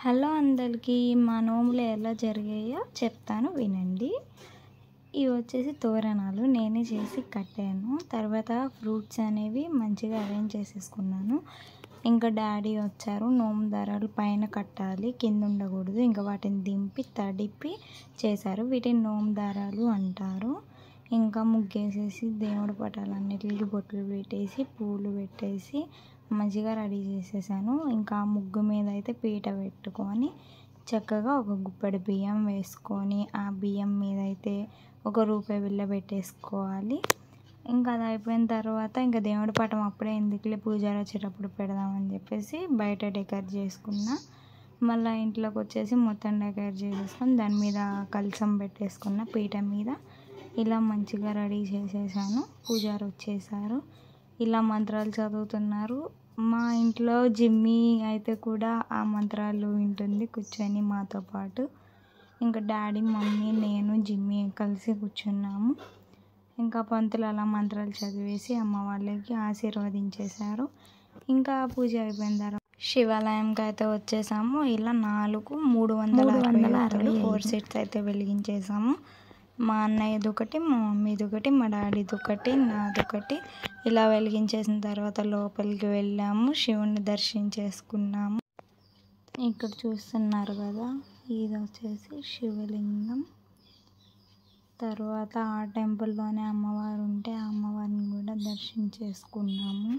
Hello అందరికీ మా నోములు ఎలా జరిగాయో చెప్తాను వినండి. ఇవి వచ్చేసి తోరణాలు నేనే చేసి కట్టాను. తర్వాత ఫ్రూట్స్ అనేవి మంచిగా అరేంజ్ చేసేసుకున్నాను. ఇంకా డాడీ వచ్చారు. నోము దారాలు పైన కట్టాలి, కింద ఉండకూడదు. ఇంకా వాటిని దింపి తడిపి చేశారు. వీటిని నోము దారాలు అంటారు. ఇంకా ముగ్గేసేసి దేవుడి పటాలన్నిటికి బొట్లు పెట్టేసి పూలు పెట్టేసి మంచిగా రెడీ చేసేసాను. ఇంకా ఆ ముగ్గు మీద అయితే పీట పెట్టుకొని చక్కగా ఒక గుప్పెడు బియ్యం వేసుకొని ఆ బియ్యం మీద అయితే ₹1 బిళ్ళ పెట్టేసుకోవాలి. ఇంకా అది అయిపోయిన తర్వాత ఇంకా దేవుడి పటం అప్పుడే ఎందుకులే పూజారి వచ్చేటప్పుడు పెడదామని చెప్పేసి బయట డెకరేట్ చేసుకున్నా. మళ్ళీ ఇంట్లోకి వచ్చేసి మొత్తం డెకరేట్ చేసేసుకొని దాని మీద కలశం పెట్టేసుకున్న పీట మీద ఇలా మంచిగా రెడీ చేసేసాను. పూజారి వచ్చేసారు. ఇలా మంత్రాలు చదువుతున్నారు. మా ఇంట్లో జిమ్మి అయితే కూడా ఆ మంత్రాలు వింటుంది కూర్చొని మాతో పాటు. ఇంకా డాడీ, మమ్మీ, నేను, జిమ్మి కలిసి కూర్చున్నాము. ఇంకా పంతులు అలా మంత్రాలు చదివేసి అమ్మ వాళ్ళకి ఆశీర్వదించేశారు. ఇంకా పూజ అయిపోయిన తర్వాత శివాలయంకి అయితే వచ్చేసాము. ఇలా 360 సెట్స్ అయితే వెలిగించేసాము. మా అన్నయ్యది ఒకటి, మా మమ్మీది ఒకటి, మా డాడీది ఒకటి, నాదొకటి. ఇలా వెలిగించేసిన తర్వాత లోపలికి వెళ్ళాము. శివుణ్ణి దర్శించేసుకున్నాము. ఇక్కడ చూస్తున్నారు కదా, ఇది వచ్చేసి శివలింగం. తర్వాత ఆ టెంపుల్లోనే అమ్మవారు ఉంటే ఆ అమ్మవారిని కూడా దర్శించేసుకున్నాము.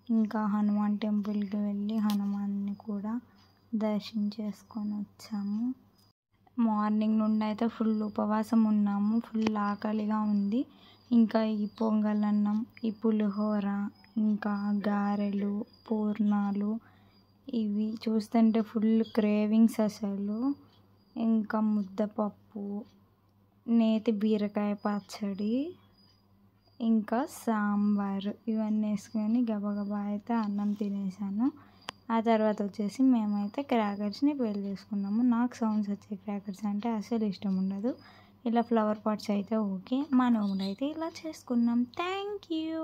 ఇంకా హనుమాన్ టెంపుల్కి వెళ్ళి హనుమాన్ని కూడా దర్శించేసుకొని వచ్చాము. మార్నింగ్ నుండి అయితే ఫుల్ ఉపవాసం ఉన్నాము. ఫుల్ ఆకలిగా ఉంది. ఇంకా ఈ పొంగలన్నం, ఈ పులిహోర, ఇంకా గారెలు, పూర్ణాలు ఇవి చూస్తుంటే ఫుల్ క్రేవింగ్స్ అసలు. ఇంకా ముద్దపప్పు, నేతి బీరకాయ పచ్చడి, ఇంకా సాంబార్ ఇవన్నీ వేసుకొని గబగబా అయితే అన్నం తినేసాను. ఆ తర్వాత వచ్చేసి మేమైతే క్రాకర్స్ని పేల్ చేసుకున్నాము. నాకు సౌండ్స్ వచ్చే క్రాకర్స్ అంటే అసలు ఇష్టం ఉండదు. ఇలా ఫ్లవర్ పాట్స్ అయితే ఓకే. మా నోములు అయితే ఇలా చేసుకున్నాం. Thank you.